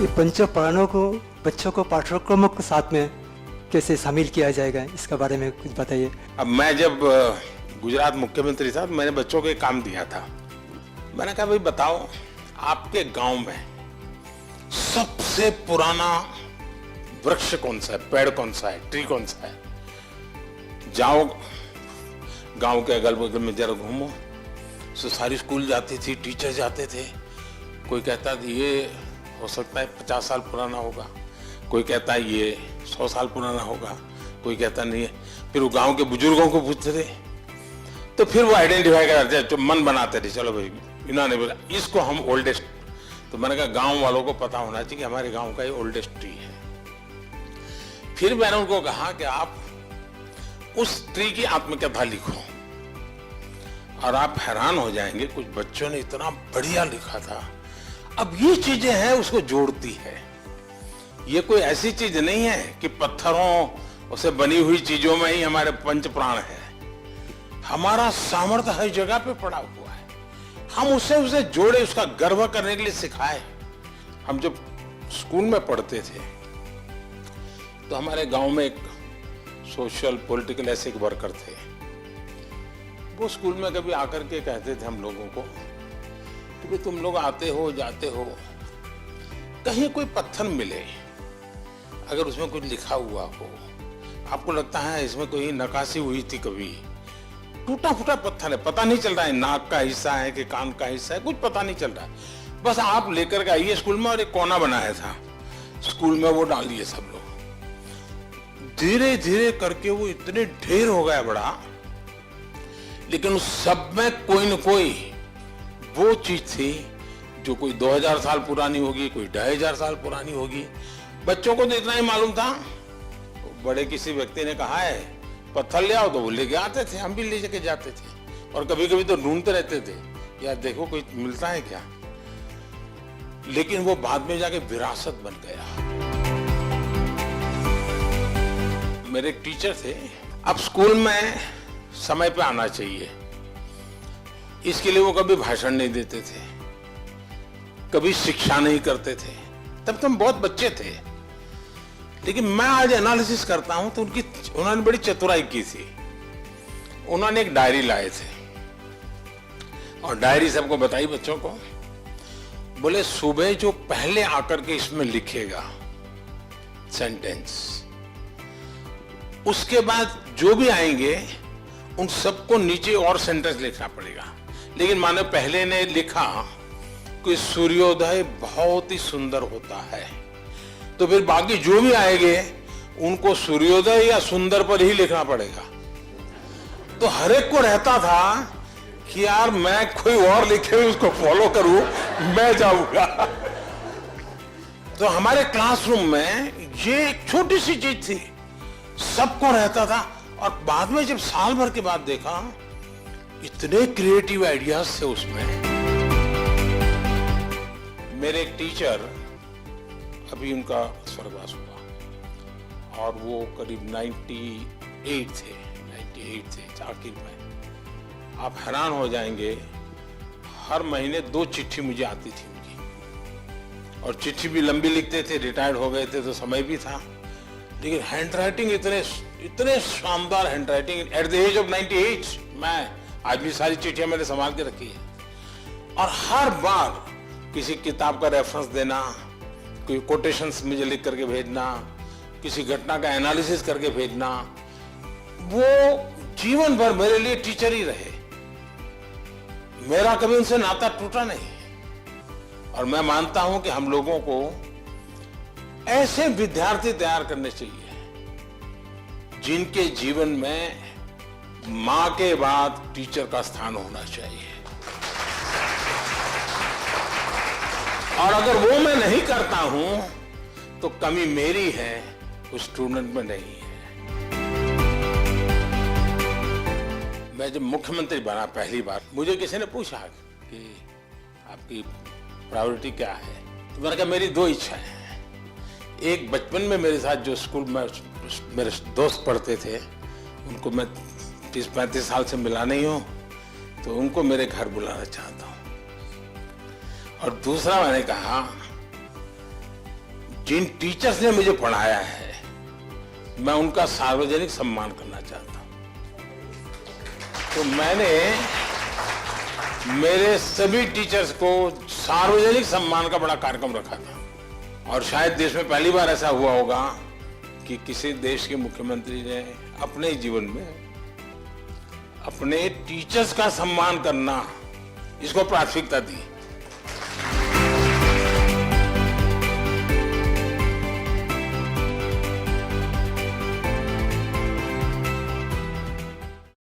ये पंच प्राणों को बच्चों को पाठ्यक्रमों के साथ में कैसे शामिल किया जाएगा, इसके बारे में कुछ बताइए। अब मैं जब गुजरात मुख्यमंत्री था तो मैंने बच्चों को एक काम दिया था। मैंने कहा भाई बताओ आपके गांव में सबसे पुराना वृक्ष कौन सा है, पेड़ कौन सा है, ट्री कौन सा है। जाओ गांव के अगल बगल में जरा घूमो। तो सारी स्कूल जाती थी, टीचर जाते थे। कोई कहता था ये हो सकता है 50 साल पुराना होगा, कोई कहता है ये 100 साल पुराना होगा, कोई कहता नहीं है। फिर वो गांव के बुजुर्गों को पूछते थे, तो फिर वो आइडेंटिफाई करते थे, मन बनाते थे, चलो भाई इन्होंने बोला इसको हम ओल्डेस्ट। तो मैंने कहा गांव वालों को पता होना चाहिए कि हमारे गांव का ये ओल्डेस्ट ट्री है। फिर मैंने उनको कहा कि आप उस ट्री की आत्मकथा लिखो, और आप हैरान हो जाएंगे कुछ बच्चों ने इतना बढ़िया लिखा था। अब ये चीजें हैं उसको जोड़ती है। ये कोई ऐसी चीज नहीं है कि पत्थरों से बनी हुई चीजों में ही हमारे पंच प्राण है। हमारा सामर्थ्य हर जगह पे पड़ा हुआ है। हम उसे जोड़े, उसका गर्व करने के लिए सिखाए। हम जब स्कूल में पढ़ते थे तो हमारे गांव में एक सोशल पॉलिटिकल ऐसे वर्कर थे। वो स्कूल में कभी आकर के कहते थे हम लोगों को कि तुम लोग आते हो जाते हो, कहीं कोई पत्थर मिले, अगर उसमें कुछ लिखा हुआ हो, आपको लगता है इसमें कोई नक्काशी हुई थी, कभी टूटा फूटा पत्थर है, पता नहीं चल रहा है नाक का हिस्सा है कि कान का हिस्सा है, कुछ पता नहीं चल रहा है, बस आप लेकर के आइए स्कूल में। और एक कोना बनाया था स्कूल में, वो डाल दिए सब लोग। धीरे धीरे करके वो इतने ढेर हो गया बड़ा, लेकिन उस सब में कोई न कोई वो चीज थी जो कोई 2000 साल पुरानी होगी, कोई 2500 साल पुरानी होगी। बच्चों को तो इतना ही मालूम था। बड़े किसी व्यक्ति ने कहा है पत्थर ले आओ, तो वो लेके आते थे, हम भी ले जाके जाते थे। और कभी कभी तो ढूंढते रहते थे यार देखो कोई मिलता है क्या। लेकिन वो बाद में जाके विरासत बन गया। मेरे एक टीचर थे। अब स्कूल में समय पे आना चाहिए, इसके लिए वो कभी भाषण नहीं देते थे, कभी शिक्षा नहीं करते थे। तब तो हम बहुत बच्चे थे। लेकिन मैं आज एनालिसिस करता हूं तो उन्होंने बड़ी चतुराई की थी। उन्होंने एक डायरी लाए थे और डायरी सबको बताई बच्चों को। बोले सुबह जो पहले आकर के इसमें लिखेगा सेंटेंस, उसके बाद जो भी आएंगे उन सबको नीचे और सेंटेंस लिखना पड़ेगा। लेकिन मानो पहले ने लिखा कि सूर्योदय बहुत ही सुंदर होता है, तो फिर बाकी जो भी आएंगे उनको सूर्योदय या सुंदर पर ही लिखना पड़ेगा। तो हर एक को रहता था कि यार मैं कोई और लिखे उसको फॉलो करूं, मैं जाऊंगा। तो हमारे क्लासरूम में ये एक छोटी सी चीज थी, सबको रहता था। और बाद में जब साल भर के बाद देखा, इतने क्रिएटिव आइडियाज थे उसमें। मेरे एक टीचर, अभी उनका स्वर्गवास हुआ, और वो करीब 98 थे आखिर में। आप हैरान हो जाएंगे, हर महीने 2 चिट्ठी मुझे आती थी उनकी, और चिट्ठी भी लंबी लिखते थे। रिटायर्ड हो गए थे तो समय भी था, लेकिन हैंडराइटिंग इतने शानदार handwriting. At the age of 98 मैं आज भी सारी चिट्ठियां मैंने संभाल के रखी है। और हर बार किसी किताब का रेफरेंस देना, कोई कोटेशंस मुझे लिख करके भेजना, किसी घटना का एनालिसिस करके भेजना, वो जीवन भर मेरे लिए टीचर ही रहे। मेरा कभी उनसे नाता टूटा नहीं। और मैं मानता हूं कि हम लोगों को ऐसे विद्यार्थी तैयार करने चाहिए जिनके जीवन में मां के बाद टीचर का स्थान होना चाहिए। और अगर वो मैं नहीं करता हूं तो कमी मेरी है, उस स्टूडेंट में नहीं है। मैं जब मुख्यमंत्री बना पहली बार, मुझे किसी ने पूछा कि आपकी प्रायोरिटी क्या है, तो मैंने कहा मेरी 2 इच्छाएं हैं। एक, बचपन में मेरे साथ जो स्कूल में मेरे दोस्त पढ़ते थे, उनको मैं 30-35 साल से मिला नहीं हूं, तो उनको मेरे घर बुलाना चाहता हूं। और दूसरा मैंने कहा जिन टीचर्स ने मुझे पढ़ाया है मैं उनका सार्वजनिक सम्मान करना चाहता हूं। तो मैंने मेरे सभी टीचर्स को सार्वजनिक सम्मान का बड़ा कार्यक्रम रखा था और शायद देश में पहली बार ऐसा हुआ होगा कि किसी देश के मुख्यमंत्री ने अपने जीवन में अपने टीचर्स का सम्मान करना इसको प्राथमिकता दी।